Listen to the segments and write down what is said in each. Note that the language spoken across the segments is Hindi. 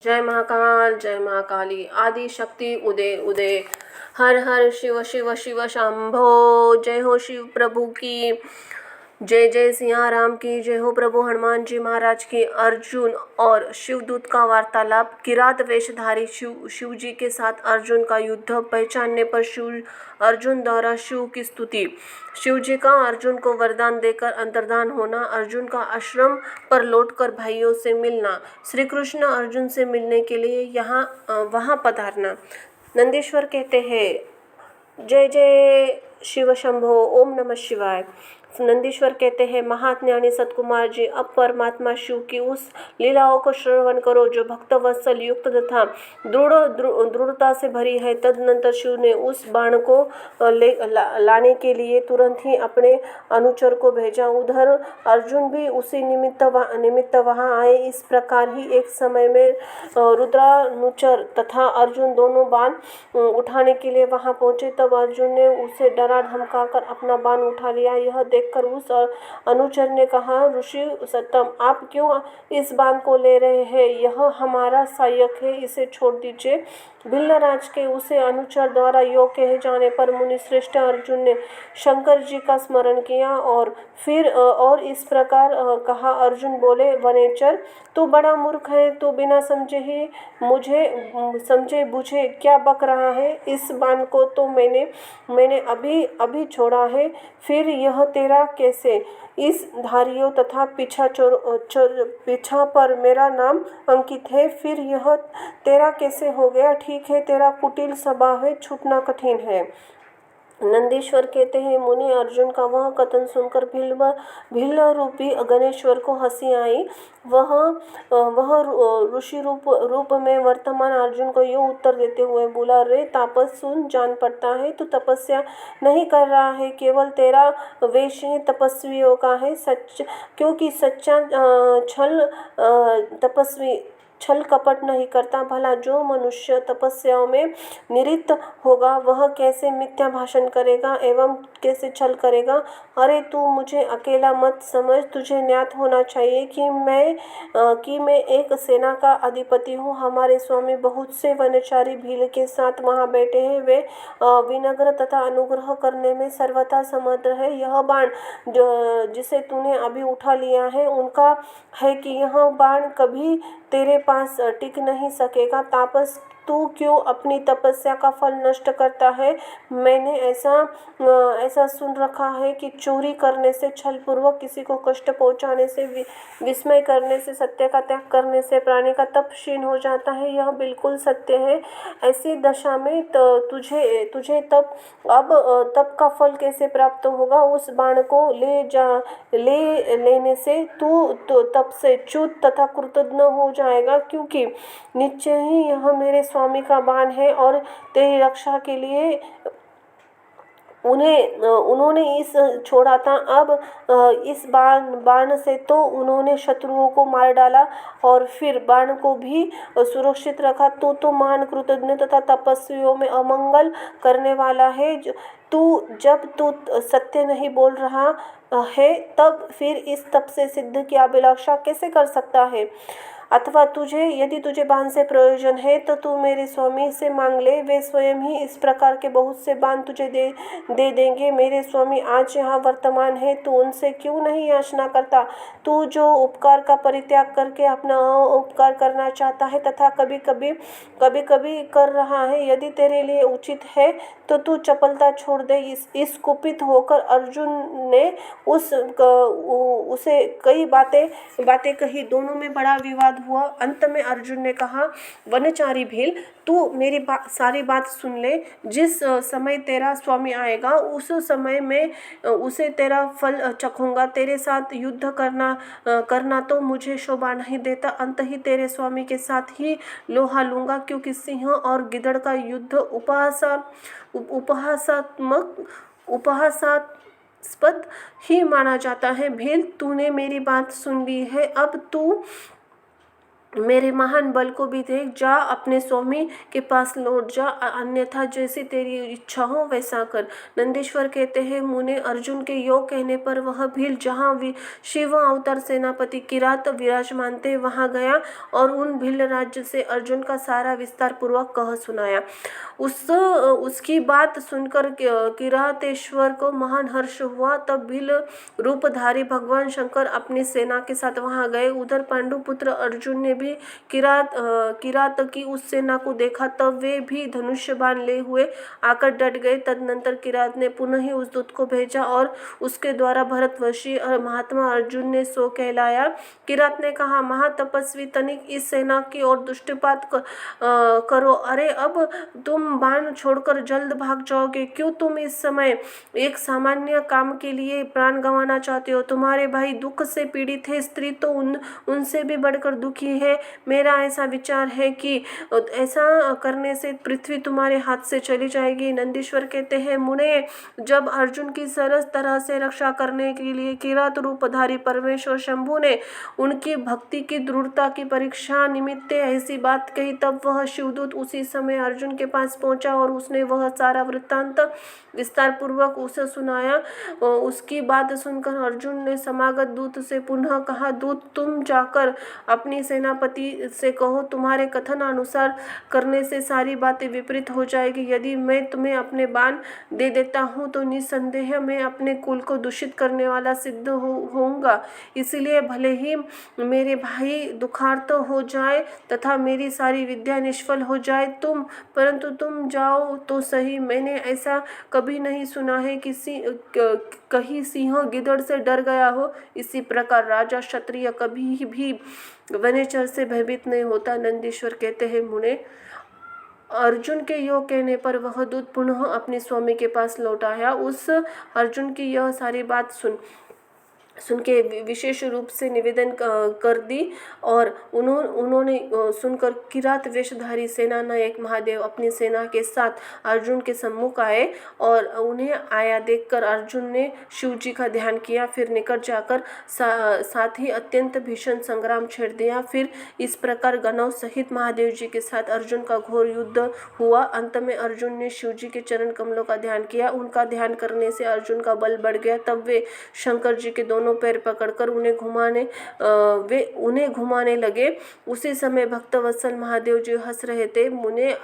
जय महाकाल, जय महाकाली, आदि शक्ति उदय उदय। हर हर शिव शिव शिव शंभो। जय हो शिव प्रभु की। जय जय सिया राम की जय हो। प्रभु हनुमान जी महाराज की। अर्जुन और शिवदूत का वार्तालाप। किरात वेशधारी शिव जी के साथ अर्जुन का युद्ध। पहचानने पर शिव अर्जुन द्वारा शिव की स्तुति। शिव जी का अर्जुन को वरदान देकर अंतर्धान होना। अर्जुन का आश्रम पर लौटकर भाइयों से मिलना। श्री कृष्ण अर्जुन से मिलने के लिए वहाँ पधारना। नंदीश्वर कहते हैं जय जय शिव शंभो, ओम नमः शिवाय। नंदीश्वर कहते हैं महाज्ञानी सतकुमार जी, अब परमात्मा शिव की उस लीलाओं को श्रवण करो जो भक्तवत्सल युक्त तथा दृढ़ता से भरी है। तदनंतर शिव ने उस बाण को लाने के लिए तुरंत ही अपने अनुचर को भेजा। उधर अर्जुन भी उसी निमित्त वहां आए। इस प्रकार ही एक समय में रुद्रानुचर तथा अर्जुन दोनों बाण उठाने के लिए वहां पहुंचे। तब अर्जुन ने उसे डरा धमकाकर अपना बाण उठा लिया। यह देखकर उस अनुचर ने कहा, ऋषि सत्तम, आप क्यों इस बाण को ले रहे हैं? यह हमारा सहायक है, इसे छोड़ दीजिए। भिल्लराज के उसे अनुचर द्वारा यो कहे जाने पर मुनि श्रेष्ठ अर्जुन ने शंकर जी का स्मरण किया और फिर और इस प्रकार कहा। अर्जुन बोले, वनेचर, तू बड़ा मूर्ख है। तू बिना समझे बुझे क्या बक रहा है? इस बाण को तो मैंने अभी छोड़ा है, फिर यह तेरा कैसे? इस धारियों तथा पीछा पर मेरा नाम अंकित है, फिर यह तेरा कैसे हो गया? ठीक है, तेरा कुटिल स्वभाव है, छूटना कठिन है। नंदीश्वर कहते हैं मुनि अर्जुन का वह कथन सुनकर भील रूपी गणेश्वर को हंसी आई। वह ऋषि रूप में वर्तमान अर्जुन को यो उत्तर देते हुए बोला, रे तापस, सुन, जान पड़ता है तू तपस्या नहीं कर रहा है, केवल तेरा वेश ही तपस्वियों का है। क्योंकि सच्चा तपस्वी छल कपट नहीं करता। भला जो मनुष्य तपस्याओं में निरत होगा वह कैसे मिथ्या भाषण करेगा एवं कैसे छल करेगा? अरे तू मुझे अकेला मत समझ, तुझे ज्ञात होना चाहिए कि मैं एक सेना का अधिपति हूँ। हमारे स्वामी बहुत से वनचारी भील के साथ वहाँ बैठे हैं। वे विनम्र तथा अनुग्रह करने में सर्वथा समर्थ है। यह बाण जिसे तूने अभी उठा लिया है उनका है कि यह बाण कभी तेरे पास टिक नहीं सकेगा। तापस, तू क्यों अपनी तपस्या का फल नष्ट करता है? मैंने ऐसा सुन रखा है कि चोरी करने से, छल पूर्वक किसी को कष्ट पहुंचाने से, विस्मय करने से, सत्य का त्याग करने से प्राणी का तप क्षीण हो जाता है। यह बिल्कुल सत्य है। ऐसी दशा में तुझे तप का फल कैसे प्राप्त होगा? उस बाण को लेने से तू तप से च्युत तथा कृतज्ञ हो जाएगा, क्योंकि निश्चय ही यह मेरे स्वामी का बाण है और तेरी रक्षा के लिए उन्होंने इस छोड़ा था। अब इस बाण से तो उन्होंने शत्रुओं को मार डाला और फिर बाण को भी सुरक्षित रखा। तो महान कृतज्ञ तथा तपस्वियों में अमंगल करने वाला है। जब तू सत्य नहीं बोल रहा है तब फिर इस तप से सिद्ध की अभिलाषा कैसे कर सकता है? अथवा यदि तुझे बाण से प्रयोजन है तो तू मेरे स्वामी से मांग ले, वे स्वयं ही इस प्रकार के बहुत से बाण तुझे दे देंगे। मेरे स्वामी आज यहाँ वर्तमान है, तू उनसे क्यों नहीं याचना करता? तू जो उपकार का परित्याग करके अपना उपकार करना चाहता है तथा कभी कभी कर रहा है, यदि तेरे लिए उचित है तो तू चपलता छोड़ दे। इस कुपित होकर अर्जुन ने उसे कई बातें कही। दोनों में बड़ा विवाद हुआ। अंत में अर्जुन ने कहा, वनचारी भील, तू मेरी सारी बात सुन ले। जिस समय तेरा स्वामी आएगा उस समय मैं उसे तेरा फल चखूंगा। तेरे साथ युद्ध करना तो मुझे शोभा नहीं देता। अंत ही तेरे स्वामी के साथ ही लोहा लूंगा, क्योंकि सिंह और गिदड़ का युद्ध उपहासास्पद ही माना जाता है। भील, तूने मेरी बात सुन ली है। अब तू मेरे महान बल को भी देख, जा अपने स्वामी के पास लौट जा, अन्यथा जैसी तेरी इच्छा हो वैसा कर। नंदीश्वर कहते हैं, मुने अर्जुन के योग कहने पर वह भील जहाँ शिव अवतार सेनापति किरात विराजमान थे वहाँ गया और उन भील राज्य से अर्जुन का सारा विस्तार पूर्वक कह सुनाया। उसकी बात सुनकर किरातेश्वर को महान हर्ष हुआ। तब भील रूपधारी भगवान शंकर अपनी सेना के साथ वहां गए। उधर पांडुपुत्र अर्जुन ने भी किरात की उस सेना को देखा, तब वे भी धनुष्य बाण ले हुए आकर डट गए। तदनंतर किरात ने पुनः ही उस दूत को भेजा और उसके द्वारा भरतवशी महात्मा अर्जुन ने सो कहलाया। किरात ने कहा, महातपस्वी तनिक, इस सेना की ओर दृष्टिपात करो। अरे अब तुम बाण छोड़कर जल्द भाग जाओगे क्यों? तुम इस समय एक सामान्य काम के लिए प्राण गंवाना चाहते हो? तुम्हारे भाई दुख से पीड़ित है, स्त्री तो उनसे भी बढ़कर दुखी है। मेरा ऐसा विचार है कि ऐसा करने से पृथ्वी तुम्हारे हाथ से चली जाएगी। नंदीश्वर कहते हैं, मुने, जब अर्जुन की सरस तरह से रक्षा करने के लिए किरात रूपधारी परमेश्वर शंभु ने उनकी भक्ति की दृढ़ता की परीक्षा निमित्त ऐसी बात कही, तब वह शिवदूत उसी समय अर्जुन के पास पहुंचा और उसने वह सारा वृत्तांत विस्तार पूर्वक उसे सुनाया। उसकी बात सुनकर अर्जुन ने समागत दूत से पुनः कहा, दूत, तुम जाकर अपनी सेनापति से कहो, तुम्हारे कथन अनुसार करने से सारी बातें विपरीत हो जाएगी। यदि मैं तुम्हें अपने बाण दे देता हूँ तो निसंदेह मैं अपने कुल को दूषित करने वाला सिद्ध होऊंगा। इसलिए भले ही मेरे भाई दुखार्त हो जाए तथा मेरी सारी विद्या निष्फल हो जाए, परंतु तुम जाओ तो सही। मैंने ऐसा कभी नहीं सुना है कि कहीं सिंह गिदड़ से डर गया हो। इसी प्रकार राजा क्षत्रिय कभी भी वनेचर से भयभीत नहीं होता। नंदीश्वर कहते हैं, मुने, अर्जुन के योग कहने पर वह दूत पुनः अपने स्वामी के पास लौट आया। उस अर्जुन की यह सारी बात सुन के विशेष रूप से निवेदन कर दी और उन्होंने सुनकर किरात वेशधारी सेना नायक महादेव अपनी सेना के साथ अर्जुन के सम्मुख आए और उन्हें आया देखकर अर्जुन ने शिव जी का ध्यान किया। फिर निकट जाकर साथ ही अत्यंत भीषण संग्राम छेड़ दिया। फिर इस प्रकार गणों सहित महादेव जी के साथ अर्जुन का घोर युद्ध हुआ। अंत में अर्जुन ने शिव जी के चरण कमलों का ध्यान किया। उनका ध्यान करने से अर्जुन का बल बढ़ गया। तब वे शंकर जी के दोनों पैर पकड़कर उन्हें घुमाने लगे। उसी समय भक्तवत्सल महादेव जी हंस रहे थे। मुने,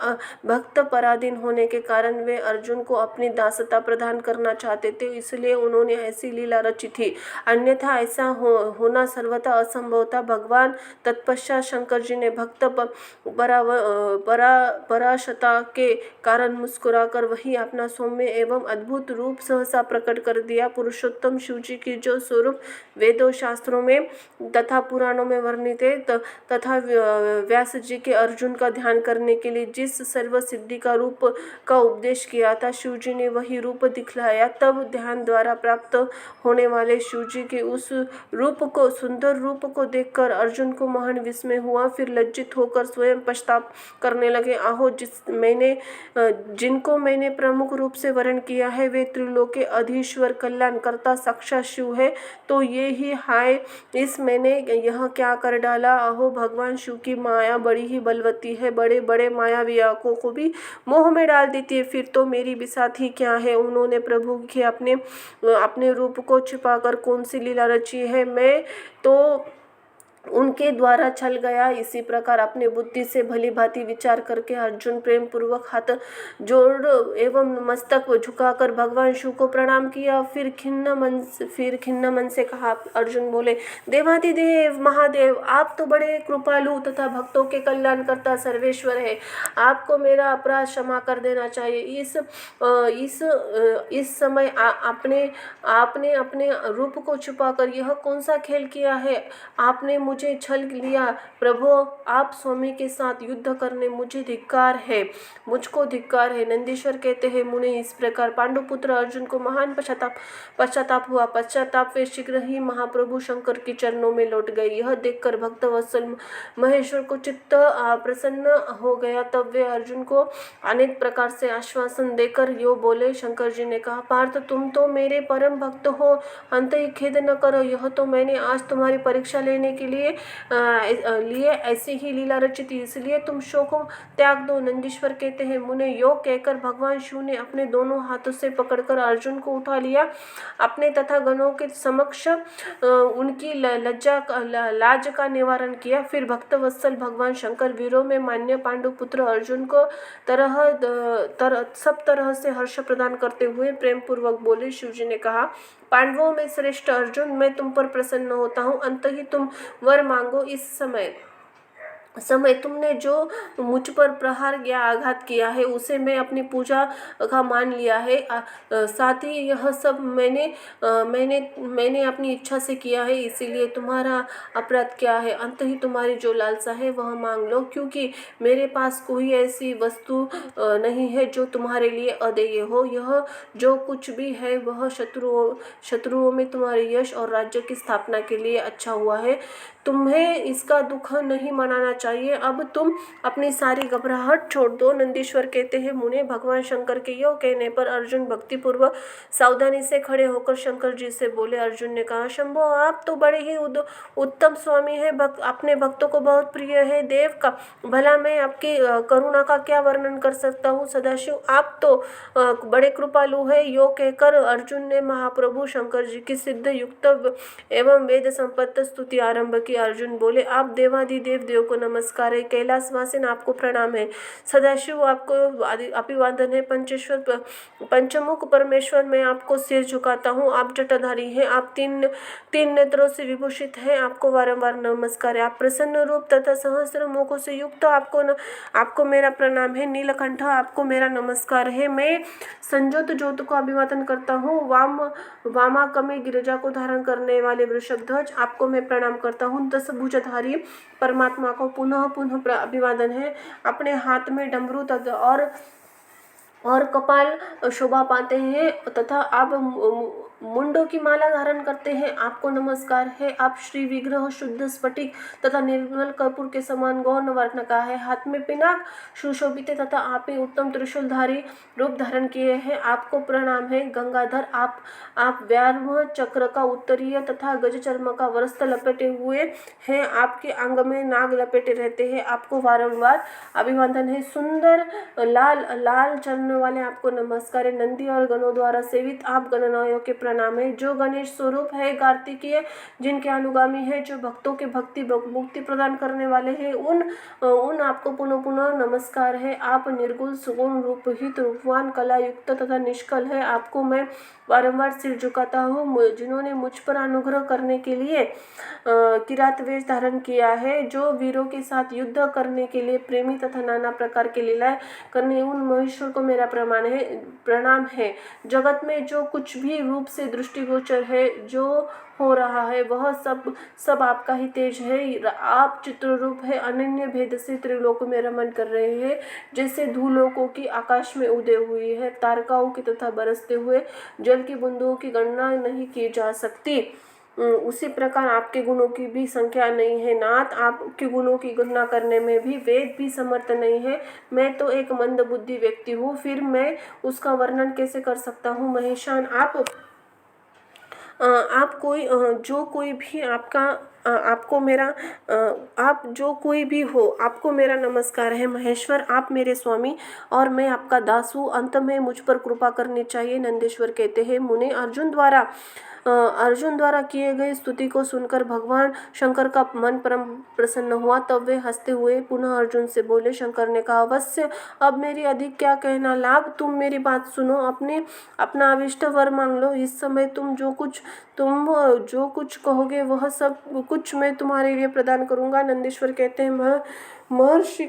भक्त पराधीन होने के कारण वे अर्जुन को अपनी दासता प्रदान करना चाहते थे, इसलिए उन्होंने ऐसी लीला रची थी। अन्यथा ऐसा होना सर्वथा असंभव था। भगवान तत्पश्चात शंकर जी ने भक्त पराशता के कारण मुस्कुराकर वही अपना सौम्य एवं अद्भुत रूप सहसा प्रकट कर दिया। पुरुषोत्तम शिव जी की जो स्वरूप वेदों, शास्त्रों में तथा पुराणों में वर्णित है, तथा व्यास जी के अर्जुन का ध्यान करने के लिए जिस सर्व सिद्धि का रूप का उपदेश किया था, शिव जी ने वही रूप दिखलाया। तब ध्यान द्वारा प्राप्त होने वाले शिव जी के उस सुंदर रूप को देखकर अर्जुन को महान विस्मय हुआ। फिर लज्जित होकर स्वयं पश्चाताप करने लगे। आहो, जिनको मैंने प्रमुख रूप से वर्ण किया है वे त्रिलोके अधीश्वर कल्याणकर्ता साक्षात शिव है, तो ये ही हाय, इस मैंने यह क्या कर डाला। आहो, भगवान शिव की माया बड़ी ही बलवती है, बड़े बड़े मायावियों को भी मोह में डाल देती है। फिर तो मेरी बिसात ही क्या है। उन्होंने प्रभु के अपने रूप को छिपाकर कौन सी लीला रची है, मैं तो उनके द्वारा छल गया। इसी प्रकार अपने बुद्धि से भली भांति विचार करके अर्जुन प्रेम पूर्वक हाथ जोड़ एवं मस्तक झुकाकर भगवान शिव को प्रणाम किया। फिर खिन्न मन से कहा। अर्जुन बोले, देवाधिदेव महादेव, आप तो बड़े कृपालु तथा भक्तों के कल्याणकर्ता सर्वेश्वर है। आपको मेरा अपराध क्षमा कर देना चाहिए। इस समय आपने अपने रूप को छुपाकर यह कौन सा खेल किया है? आपने मुझे छल लिया। प्रभु, आप स्वामी के साथ युद्ध करने मुझको धिक्कार है। नंदीश्वर कहते हैं, मुने, इस प्रकार पांडुपुत्र अर्जुन को महान पश्चाताप हुआ। पश्चाताप वे शीघ्र ही महाप्रभु शंकर के चरणों में लौट गए। यह देखकर भक्तवत्सल महेश्वर को चित्त प्रसन्न हो गया। तब वे अर्जुन को अनेक प्रकार से आश्वासन देकर यो बोले। शंकर जी ने कहा, पार्थ, तुम तो मेरे परम भक्त हो, अंत ही खेद न करो। यह तो मैंने आज तुम्हारी परीक्षा लेने के लिए लिए ऐसी ही लीला रची थी, इसलिए तुम शोक त्याग दो। नंदीश्वर कहते हैं, मुने यो कहकर भगवान शिव ने अपने दोनों हाथों से पकड़कर अर्जुन को उठा लिया, अपने तथा गणों के समक्ष उनकी लाज का निवारण किया। फिर भक्तवत्सल भगवान शंकर वीरों में मान्य पांडु पुत्र अर्जुन को सब तरह से हर्ष प्रदान करते हुए प्रेम पूर्वक बोले। शिवजी ने कहा, पांडवों में श्रेष्ठ अर्जुन, मैं तुम पर प्रसन्न होता हूँ। अंत ही तुम वर मांगो। इस समय तुमने जो मुझ पर प्रहार या आघात किया है उसे मैं अपनी पूजा का मान लिया है। साथ ही यह सब मैंने अपनी इच्छा से किया है, इसीलिए तुम्हारा अपराध क्या है? अंत ही तुम्हारी जो लालसा है वह मांग लो, क्योंकि मेरे पास कोई ऐसी वस्तु नहीं है जो तुम्हारे लिए अदेय हो। यह जो कुछ भी है वह शत्रुओं में तुम्हारे यश और राज्य की स्थापना के लिए अच्छा हुआ है। तुम्हें इसका दुख नहीं मनाना चाहिए। अब तुम अपनी सारी घबराहट छोड़ दो। नंदीश्वर कहते हैं, मुने भगवान शंकर के यो कहने पर अर्जुन भक्तिपूर्वक सावधानी से खड़े होकर शंकर जी से बोले। अर्जुन ने कहा, शंभो, आप तो बड़े ही उत्तम स्वामी हैं, अपने भक्तों को बहुत प्रिय है। देव का भला मैं आपकी करुणा का क्या वर्णन कर सकता हूँ। सदाशिव, आप तो बड़े कृपालु है। यो कहकर अर्जुन ने महाप्रभु शंकर जी की सिद्ध युक्त एवं वेद संपत्त स्तुति आरंभ की। अर्जुन बोले, आप देवादिदेव देव को नमस्कार है। कैलाशवासिन, आपको प्रणाम है। सदाशिव, आपको अभिवादन है। पंचमुख परमेश्वर, मैं आपको सिर झुकाता हूँ। आप जटाधारी हैं, आप तीन नेत्रों से विभूषित हैं, आपको बारंबार नमस्कार है। आप प्रसन्न रूप तथा सहस्त्र मुखों से युक्त, आपको मेरा प्रणाम है। नीलकंठ, आपको मेरा नमस्कार है। मैं संजोत ज्योत को अभिवादन करता हूँ। वामाकमे गिरिजा को धारण करने वाले वृषभ ध्वज, आपको मैं प्रणाम करता हूँ। दस भुजधारी परमात्मा को पुनः पुनः अभिवादन है। अपने हाथ में डमरू और कपाल शोभा पाते हैं तथा आप मुंडों की माला धारण करते हैं, आपको नमस्कार है। आप श्री विग्रह शुद्ध स्फटिक तथा निर्मल कर्पूर के समान गौर वर्ण का है। हाथ में पिनाक सुशोभित तथा आप ही उत्तम त्रिशूलधारी रूप धारण किए हैं, आपको प्रणाम है। गंगाधर, आप व्याघ्र चक्र का उत्तरीय तथा गज चर्म का वस्त्र लपेटे हुए हैं, आपके अंग में नाग लपेटे रहते हैं, आपको बारंबार अभिवादन है। सुंदर लाल चरण वाले, आपको नमस्कार है। नंदी और गणों द्वारा सेवित, आप गणनायों के प्रणाम है। जो गणेश स्वरूप है, कार्तिकीय, जिनके अनुगामी है, जो भक्तों के भक्ति मुक्ति प्रदान करने वाले हैं, उन आपको पुनः पुनः नमस्कार है। आप निर्गुण सुगुण रूपहित रूपवान कला युक्त तथा निष्कल है, आपको मैं बारंबार सिर झुकाता हूँ। जिन्होंने मुझ पर अनुग्रह करने के लिए किरात वेश धारण किया है, जो वीरों के साथ युद्ध करने के लिए प्रेमी तथा नाना प्रकार के लीलाएं करने, उन महेश्वर को मेरा प्रणाम है। जगत में जो कुछ भी रूप से दृष्टिगोचर है, जो हो रहा है, वह सब आपका ही तेज है। आप चित्र रूप है, अनन्य भेद से त्रिलोक में रमन कर रहे हैं। जैसे धूलोकों की आकाश में उदय हुई है, तारकाओं की तथा बरसते हुए जल की बूंदों की गणना नहीं की जा सकती, उसी प्रकार आपके गुणों की भी संख्या नहीं है। नाथ, आपके गुणों की गणना करने में भी वेद भी समर्थ नहीं है। मैं तो एक मंद बुद्धि व्यक्ति हूँ, फिर मैं उसका वर्णन कैसे कर सकता हूँ। महेशान, आप जो कोई भी हो, आपको मेरा नमस्कार है। महेश्वर, आप मेरे स्वामी और मैं आपका दास हूँ, अंत में मुझ पर कृपा करनी चाहिए। नंदेश्वर कहते हैं, मुने अर्जुन द्वारा किए गए स्तुति को सुनकर भगवान शंकर का मन परम प्रसन्न हुआ। तब वे हंसते हुए पुनः अर्जुन से बोले। शंकर ने कहा, अवश्य, अब मेरी अधिक क्या कहना लाभ, तुम मेरी बात सुनो, अपना अभिष्ट वर मांग लो। इस समय तुम जो कुछ कहोगे वह सब कुछ मैं तुम्हारे लिए प्रदान करूंगा। नंदीश्वर कहते हैं, महर्षि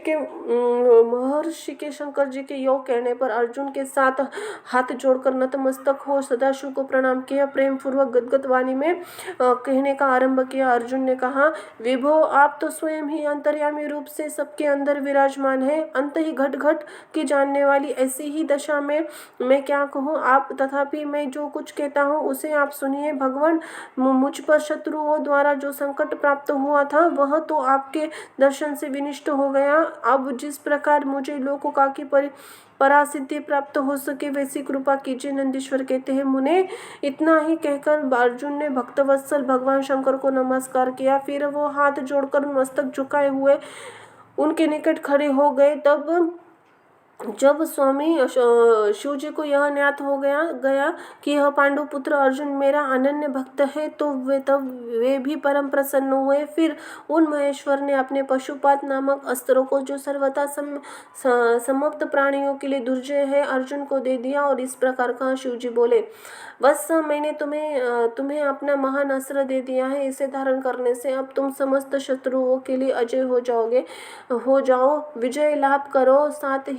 के शंकर जी के योग कहने पर अर्जुन के साथ हाथ जोड़कर नतमस्तक हो सदाशिव को प्रणाम किया। प्रेम पूर्वक गदगद वाणी में कहने का आरंभ किया। अर्जुन ने कहा, विभो, आप तो स्वयं ही अंतर्यामी रूप से सबके अंदर विराजमान है, अंत ही घट घट की जानने वाली, ऐसी ही दशा में मैं क्या कहूँ। आप तथापि मैं जो कुछ कहता हूँ उसे आप सुनिए। भगवान, मुझ पर शत्रुओं द्वारा जो संकट प्राप्त हुआ था वह तो आपके दर्शन से विनिष्ट हो गया। अब जिस प्रकार मुझे लोकों की परासिद्धि प्राप्त हो सके वैसी कृपा कीजिए। नंदीश्वर कहते हैं मुने इतना ही कहकर अर्जुन ने भक्तवत्सल भगवान शंकर को नमस्कार किया। फिर वो हाथ जोड़कर मस्तक झुकाए हुए उनके निकट खड़े हो गए। तब जब स्वामी शिव जी को यह ज्ञात हो गया कि यह पांडु पुत्र अर्जुन मेरा अनन्य भक्त है, तो वे भी परम प्रसन्न हुए। फिर उन महेश्वर ने अपने पशुपात नामक अस्त्रों को, जो सर्वथा समस्त प्राणियों के लिए दुर्जय है, अर्जुन को दे दिया और इस प्रकार कहा। शिव जी बोले, बस मैंने तुम्हें अपना महान अस्त्र दे दिया है। इसे धारण करने से अब तुम समस्त शत्रुओं के लिए अजय हो जाओ, विजय लाभ करो। साथ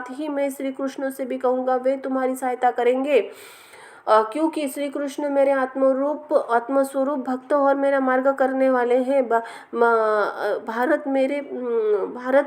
ही मैं श्री कृष्ण से भी कहूँगा, वे तुम्हारी सहायता करेंगे, क्योंकि श्री कृष्ण मेरे आत्मस्वरूप भक्त और मेरा मार्ग करने वाले हैं। भारत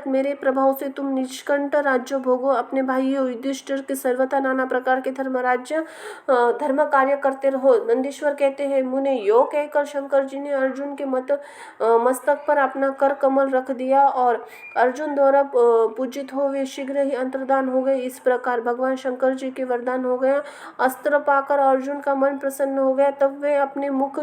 मेरे प्रभाव से तुम निष्कंठ राज्य भोगो। अपने भाई युधिष्ठिर के सर्वथा नाना प्रकार के धर्म कार्य करते रहो। नंदीश्वर कहते हैं मुने यो कहकर शंकर जी ने अर्जुन के मस्तक पर अपना कर कमल रख दिया और अर्जुन द्वारा पूजित हो वे शीघ्र ही अंतर्धान हो गए। इस प्रकार भगवान शंकर जी के वरदान हो गया। अस्त्र पाकर अर्जुन का मन प्रसन्न हो गया। तब वे अपने मुख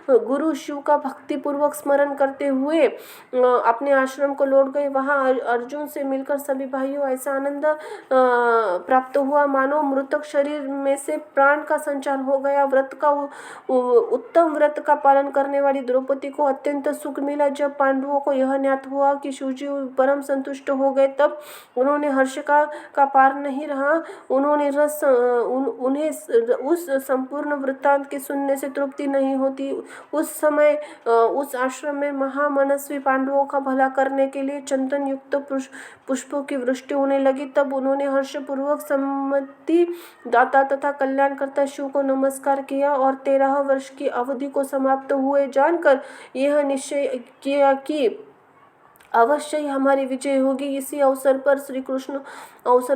गुरु शिव का भक्ति पूर्वक स्मरण करते हुए अपने आश्रम को लौट गए। वहां अर्जुन से मिलकर सभी भाइयों ऐसा आनंद प्राप्त हुआ मानो मृतक शरीर में से प्राण का संचार हो गया। उत्तम व्रत का पालन करने वाली द्रौपदी को अत्यंत सुख मिला। जब पांडवों को यह ज्ञात हुआ कि शिवजी परम संतुष्ट हो गए, तब उन्होंने हर्ष का पार नहीं रहा। उन्हें उस संपूर्ण वृत्तांत के सुनने से तृप्ति नहीं होती। उस समय उस आश्रम में महामनस्वी पांडवों का भला करने के लिए चंदन युक्त पुष्पों की वृष्टि होने लगी। तब उन्होंने हर्षपूर्वक सम्मति दाता तथा कल्याणकर्ता शिव को नमस्कार किया और 13 वर्ष की अवधि को समाप्त हुए जानकर यह निश्चय किया कि अवश्य ही हमारी विजय होगी। इसी अवसर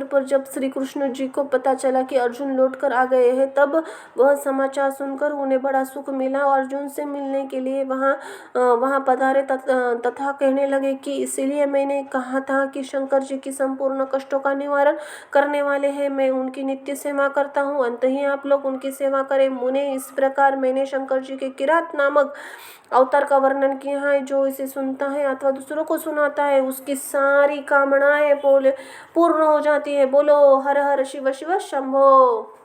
पर जब श्री कृष्ण जी को पता चला कि अर्जुन लौटकर आ गए हैं, तब वह समाचार सुनकर उन्हें बड़ा सुख मिला और अर्जुन से मिलने के लिए वहां पधारे तथा कहने लगे कि इसीलिए मैंने कहा था कि शंकर जी की संपूर्ण कष्टों का निवारण करने वाले हैं। मैं उनकी नित्य सेवा करता हूँ, अंत ही आप लोग उनकी सेवा करें। मुने इस प्रकार मैंने शंकर जी के किरात नामक अवतार का वर्णन किया है। जो इसे सुनता है अथवा दूसरों को सुनाता है, उसकी सारी कामनाएं पूर्ण हो जाती है। बोलो हर हर शिव शिव शंभो।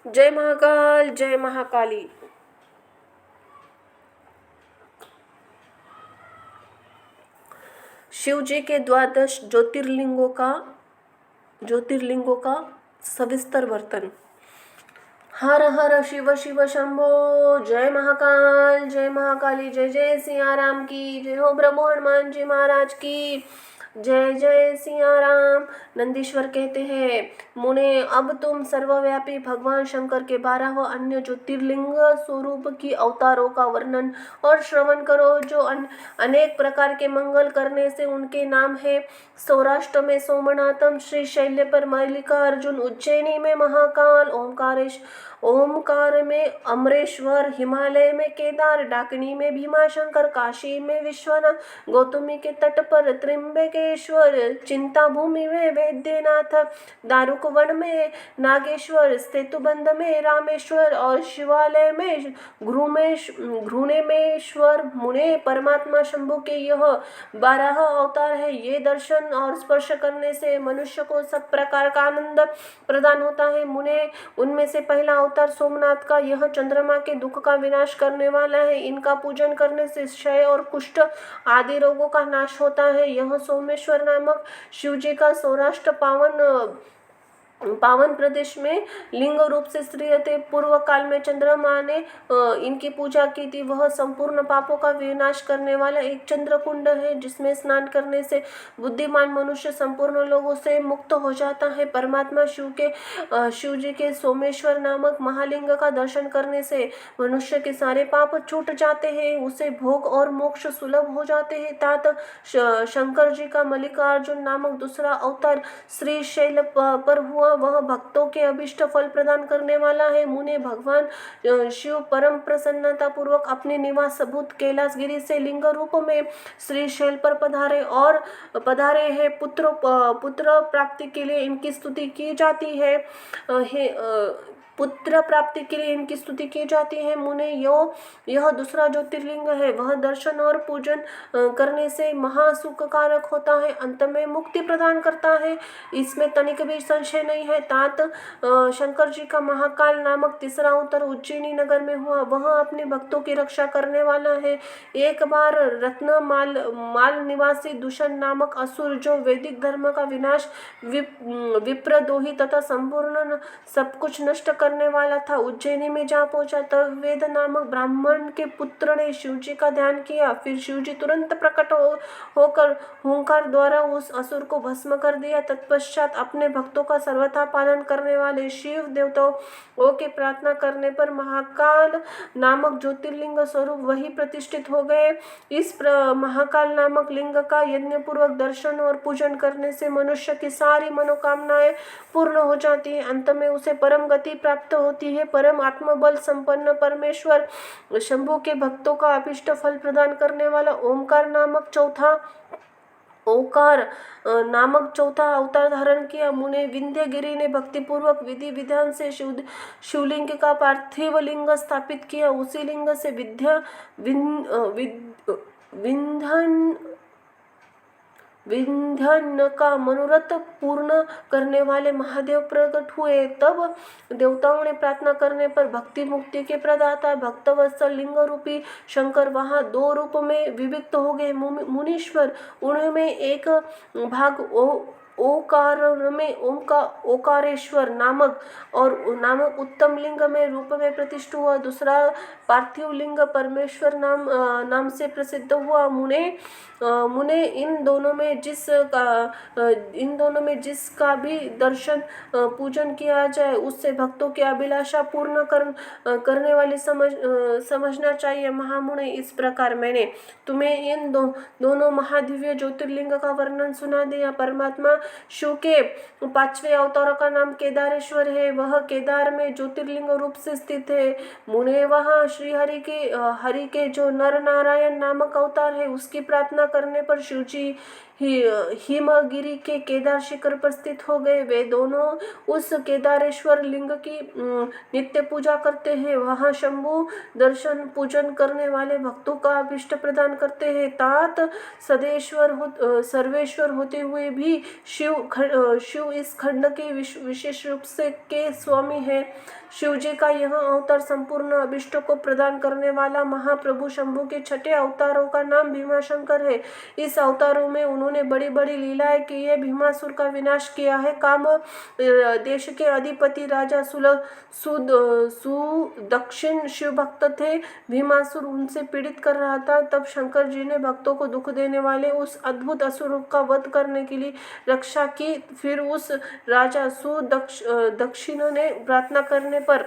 जय महाकाल, जय महाकाली। शिव जी के 12 ज्योतिर्लिंगों का सविस्तर वर्णन। हर हर शिव शिव शंभो। जय महाकाल, जय महाकाली। जय जय सिया राम की जय हो। प्रभु हनुमान जी महाराज की जय। जय सिया राम। नंदीश्वर कहते हैं मुने अब तुम सर्वव्यापी भगवान शंकर के 12 अन्य ज्योतिर्लिंग स्वरूप की अवतारों का वर्णन और श्रवण करो, जो अनेक प्रकार के मंगल करने से उनके नाम है। सौराष्ट्र में सोमनाथम, श्री शैल्य पर मल्लिकार्जुन, उज्जैनी में महाकाल, ओमकार में अमरेश्वर, हिमालय में केदार, डाकिनी में भीमाशंकर, काशी में विश्वनाथ, गौतमी के तट पर त्र्यंबकेश्वर, चिंता भूमि में वैद्यनाथ, दारुकवन में नागेश्वर, सेतुबंध में रामेश्वर और शिवालय में घृणेमेश्वर। मुने परमात्मा शंभु के यह 12 अवतार है। ये दर्शन और स्पर्श करने से मनुष्य को सब प्रकार का आनंद प्रदान होता है। मुने उनमें से पहला अवतार सोमनाथ का, यह चंद्रमा के दुख का विनाश करने वाला है। इनका पूजन करने से क्षय और कुष्ठ आदि रोगों का नाश होता है। यह सोमेश्वर नामक शिव जी का सौराष्ट्र पावन प्रदेश में लिंग रूप से स्थिर थे। पूर्व काल में चंद्रमा ने इनकी पूजा की थी। वह संपूर्ण पापों का विनाश करने वाला एक चंद्रकुंड है, जिसमें स्नान करने से बुद्धिमान मनुष्य संपूर्ण लोगों से मुक्त हो जाता है। परमात्मा शिव जी के सोमेश्वर नामक महालिंग का दर्शन करने से मनुष्य के सारे पाप छूट जाते हैं, उसे भोग और मोक्ष सुलभ हो जाते हैं। तात शंकर जी का मल्लिकार्जुन नामक दूसरा अवतार श्री शैल पर हुआ। हुआ वह भक्तों के अभिष्ट फल प्रदान करने वाला है। मुने भगवान शिव परम प्रसन्नता पूर्वक अपने निवास भूत कैलाशगिरी से लिंग रूप में श्रीशैल पर पधारे हैं। पुत्र प्राप्ति के लिए इनकी स्तुति की जाती है। पुत्र प्राप्ति के लिए इनकी स्तुति की जाती है। मुने यह दूसरा ज्योतिर्लिंग है। वह दर्शन और पूजन करने से महासुखकारक होता है, अंत में मुक्ति प्रदान करता है, इसमें तनिक भी संशय नहीं है। तात शंकर जी का महाकाल नामक तीसरा अवतार उज्जैनी नगर में हुआ। वह अपने भक्तों की रक्षा करने वाला है। एक बार रत्न माल निवासी दूषण नामक असुर, जो वैदिक धर्म का विनाश, विप्रद्रोही तथा संपूर्ण सब कुछ नष्ट करने वाला था, उज्जैनी में जा पहुंचा। तब वेद नामक ब्राह्मण के पुत्र ने शिवजी का ध्यान किया। फिर शिवजी तुरंत प्रकट होकर हुंकार द्वारा उस असुर को भस्म कर दिया। तत्पश्चात अपने भक्तों का सर्वथा पालन करने वाले शिव देवताओं के प्रार्थना करने पर महाकाल नामक ज्योतिर्लिंग स्वरूप वही प्रतिष्ठित हो गए। इस महाकाल नामक लिंग का यज्ञ पूर्वक दर्शन और पूजन करने से मनुष्य की सारी मनोकामनाएं पूर्ण हो जाती है, अंत में उसे परम गति प्राप्त होती है। परम आत्मबल संपन्न परमेश्वर शंभु के भक्तों का अभिष्ट फल प्रदान करने वाला ओंकार नामक चौथा अवतार धारण किया। मुने विंध्यगिरी ने भक्ति पूर्वक विधि विधान से शिवलिंग का पार्थिव लिंग स्थापित किया। उसी लिंग से विंध्यन का मनोरथ पूर्ण करने वाले महादेव प्रकट हुए। तब देवताओं ने प्रार्थना करने पर भक्ति मुक्ति के प्रदाता भक्तवत्सल लिंग रूपी शंकर वहां दो रूप में विभक्त हो गए। मुनीश्वर उनमें एक भाग ओकार में ओकारेश्वर नामक उत्तम लिंग में रूप में प्रतिष्ठित हुआ। दूसरा पार्थिव लिंग परमेश्वर नाम से प्रसिद्ध हुआ। मुने इन दोनों में जिसका भी दर्शन पूजन किया जाए उससे भक्तों की अभिलाषा पूर्ण करने वाली समझना चाहिए। महामुने, इस प्रकार मैंने तुम्हें इन दोनों महादिव्य ज्योतिर्लिंग का वर्णन सुना दिया। परमात्मा शिव के पांचवें अवतारों का नाम केदारेश्वर है। वह केदार में ज्योतिर्लिंग रूप से स्थित है। मुने वहाँ श्री हरि के जो नर नारायण नामक अवतार है उसकी प्रार्थना करने पर शिवजी हिमगिरी के केदार शिखर पर स्थित हो गए। वे दोनों उस केदारेश्वर लिंग की नित्य पूजा करते हैं। वहाँ शंभु दर्शन पूजन करने वाले भक्तों का अभिष्ट प्रदान करते हैं। तात सर्वेश्वर होते हुए भी शिव इस खंड के विशेष रूप से के स्वामी है। शिव जी का यह अवतार संपूर्ण अभिष्टों को प्रदान करने वाला महाप्रभु शंभु के छठे अवतारों का नाम भीमाशंकर है। इस अवतारों में उन्होंने बड़ी बड़ी लीलाएं की है। भीमासुर का विनाश किया है। काम देश के अधिपति राजा सुदक्षिण शिव भक्त थे। भीमासुर उनसे पीड़ित कर रहा था। तब शंकर जी ने भक्तों को दुख देने वाले उस अद्भुत असुर का वध करने के लिए रक्षा की। फिर उस राजा सुदक्षिण ने प्रार्थना करने पर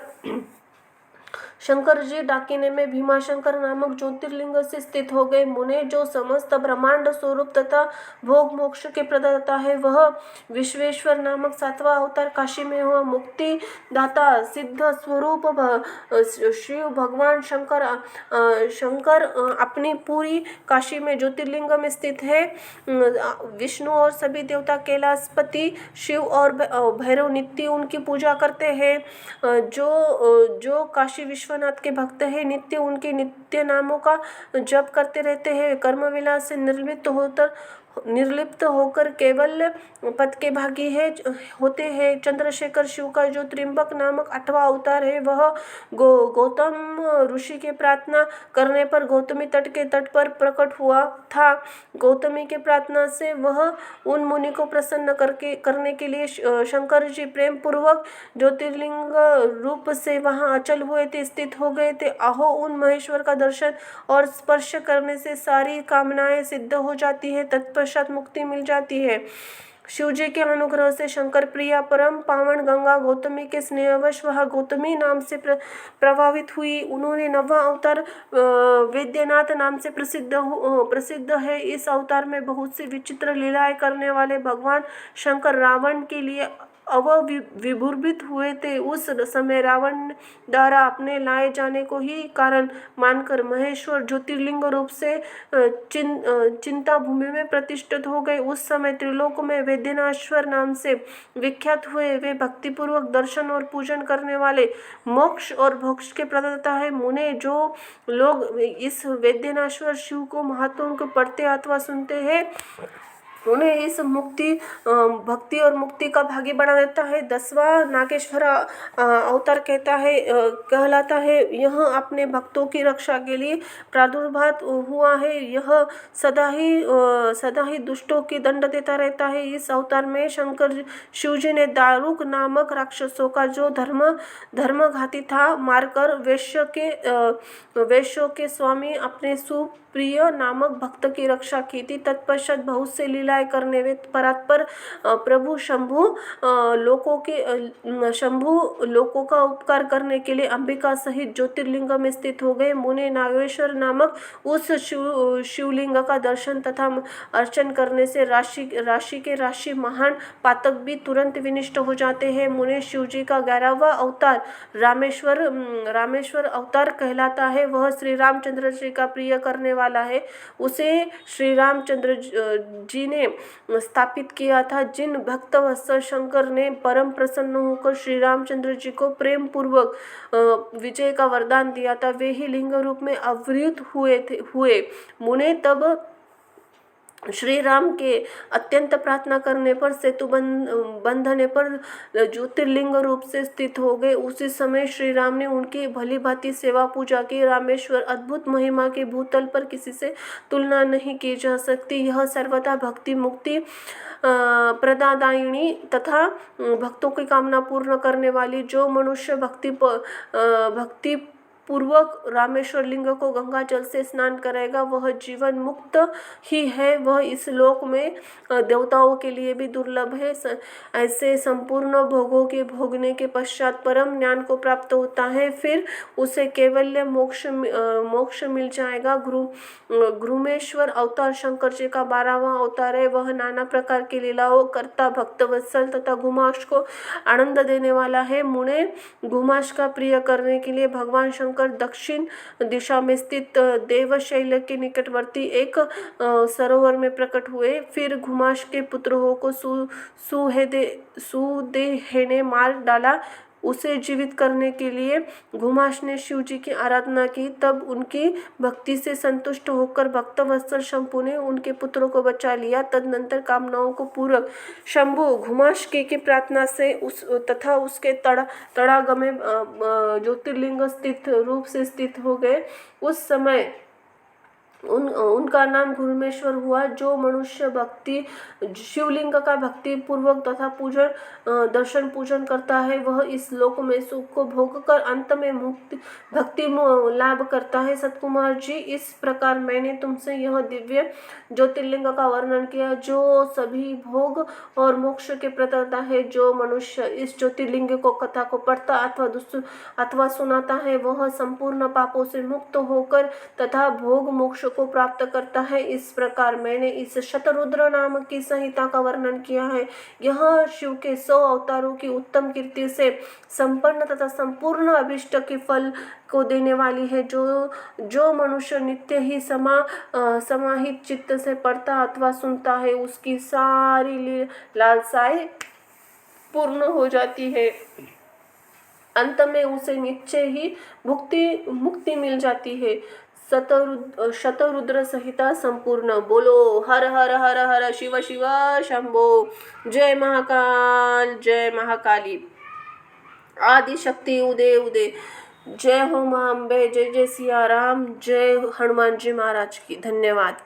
शंकर जी डाकिने में भीमाशंकर नामक ज्योतिर्लिंग से स्थित हो गए। मुने, जो समस्त ब्रह्मांड स्वरूप तथा भोग मोक्ष के प्रदाता है, वह विश्वेश्वर नामक सातवां अवतार काशी में हुआ। मुक्ति दाता सिद्ध स्वरूप शिव भगवान शंकर अपनी पूरी काशी में ज्योतिर्लिंग में स्थित है। विष्णु और सभी देवता कैलाशपति शिव और भैरव नित्य उनकी पूजा करते हैं। जो काशी विश्वनाथ के भक्त हैं, नित्य उनके नित्य नामों का जप करते रहते हैं। कर्म विलास से निर्लिप्त होकर केवल पद के भागी होते हैं। चंद्रशेखर शिव का जो त्रिंबक नामक 8वां अवतार है, वह गौतम ऋषि के प्रार्थना करने पर गौतमी तट के तट पर प्रकट हुआ था। गौतमी के प्रार्थना से वह उन मुनि को प्रसन्न करने के लिए शंकर जी प्रेम पूर्वक ज्योतिर्लिंग रूप से वहां अचल हुए थे, स्थित हो गए थे। अहो, उन महेश्वर का दर्शन और स्पर्श करने से सारी कामनाएं सिद्ध हो जाती है, तत्पश्चात मुक्ति मिल जाती है। शिव जी के अनुग्रह से शंकर प्रिया परम पावन गंगा गौतमी के स्नेहवश वह गौतमी नाम से प्रभावित हुई। उन्होंने 9वां अवतार वैद्यनाथ नाम से प्रसिद्ध है। इस अवतार में बहुत सी विचित्र लीलाएं करने वाले भगवान शंकर रावण के लिए विभूर्भित हुए थे। उस समय रावण द्वारा अपने लाए जाने को ही कारण मानकर महेश्वर ज्योतिर्लिंग रूप से चिंता भूमि में प्रतिष्ठित हो गए। उस समय त्रिलोक में वेद्यनाश्वर नाम से विख्यात हुए। वे भक्तिपूर्वक दर्शन और पूजन करने वाले मोक्ष और भोक्ष के प्रदाता है। मुने, जो लोग इस वेद्यनाश्वर शिव को महत्व को पढ़ते अथवा सुनते हैं, उन्हें इस भक्ति और मुक्ति का भागी बना देता है। 10वां नागेश्वर अवतार कहलाता है। यह अपने भक्तों की रक्षा के लिए प्रादुर्भाव हुआ है। यह सदा ही दुष्टों की दंड देता रहता है। इस अवतार में शंकर शिवजी ने दारुक नामक राक्षसों का, जो धर्मघाती था, मारकर वैश्यों के स्वामी अपने सुप्रिय नामक भक्त की रक्षा की थी। तत्पश्चात बहुत से लीलाएं करने वे परात्पर प्रभु शंभु लोकों का उपकार करने के लिए अंबिका सहित ज्योतिर्लिंग में स्थित हो गए। मुने, नागेश्वर नामक उस शिवलिंग का दर्शन तथा अर्चन करने से राशि महान पातक भी तुरंत विनिष्ट हो जाते हैं। मुने, शिवजी का 11वां अवतार रामेश्वर अवतार कहलाता है। वह श्री रामचंद्र जी का प्रिय करने वाला है। उसे श्री रामचंद्र जी ने स्थापित किया था। जिन भक्त वत्सल शंकर ने परम प्रसन्न होकर श्री रामचंद्र जी को प्रेम पूर्वक विजय का वरदान दिया था, वे ही लिंग रूप में अवतरित हुए। मुने, तब श्री राम के अत्यंत प्रार्थना करने पर सेतु बंधने पर ज्योतिर्लिंग रूप से स्थित हो गए। उसी समय श्री राम ने उनकी भली भांति सेवा पूजा की। रामेश्वर अद्भुत महिमा की भूतल पर किसी से तुलना नहीं की जा सकती। यह सर्वथा भक्ति मुक्ति प्रदायिनी तथा भक्तों की कामना पूर्ण करने वाली, जो मनुष्य भक्ति पूर्वक रामेश्वर लिंग को गंगा जल से स्नान करेगा, वह जीवन मुक्त ही है। वह इस लोक में देवताओं के लिए भी दुर्लभ है। ऐसे संपूर्ण भोगों के भोगने के पश्चात परम ज्ञान को प्राप्त होता है। फिर उसे केवल्य मोक्ष मिल जाएगा। घृमेश्वर अवतार शंकर जी का 12वां अवतार है। वह नाना प्रकार की लीलाओं करता भक्तवत्सल तथा घुमाश को आनंद देने वाला है। मुने, घुमाश का प्रिय करने के लिए भगवान शंकर दक्षिण दिशा में स्थित देवशैल के निकटवर्ती एक सरोवर में प्रकट हुए। फिर घुमाश के पुत्रों को सुदेह ने मार डाला। उसे जीवित करने के लिए घुमाश ने शिव जी की आराधना की। तब उनकी भक्ति से संतुष्ट होकर भक्तवत्सल शंभु ने उनके पुत्रों को बचा लिया। तदनंतर कामनाओं को पूरक शंभु घुमाश की प्रार्थना से तथा उसके तड़ाग में ज्योतिर्लिंग रूप से स्थित हो गए। उस समय उनका नाम घृमेश्वर हुआ। जो मनुष्य शिवलिंग का भक्ति पूर्वक तथा दर्शन पूजन करता है, वह इस लोक में सुख को भोग कर अंत में भक्ति लाभ करता है। सतकुमार जी, इस प्रकार मैंने तुमसे यह दिव्य ज्योतिर्लिंग का वर्णन किया, जो सभी भोग और मोक्ष के प्रदाता है। जो मनुष्य इस ज्योतिर्लिंग को कथा को पढ़ता अथवा सुनाता है, वह संपूर्ण पापों से मुक्त होकर तथा भोग मोक्ष को प्राप्त करता है। इस प्रकार मैंने इस शतरुद्र नाम की संहिता का वर्णन किया है। यह शिव के 100 अवतारों की उत्तम कीर्ति से संपन्न तथा संपूर्ण अभिष्ट के फल को देने वाली है। जो मनुष्य नित्य ही समाहित चित्त से पढ़ता अथवा सुनता है, उसकी सारी लालसाएं पूर्ण हो जाती है। अंत में उसे निश्चय ही मुक्ति मिल जाती है। शतरुद्र संहिता संपूर्ण। बोलो हर हर हर हर शिव शिव शंभो। जय महाकाल, जय महाकाली। आदि शक्ति उदय उदय। जय हो मां अम्बे, जय जय सिया राम, जय हनुमान जी महाराज की। धन्यवाद।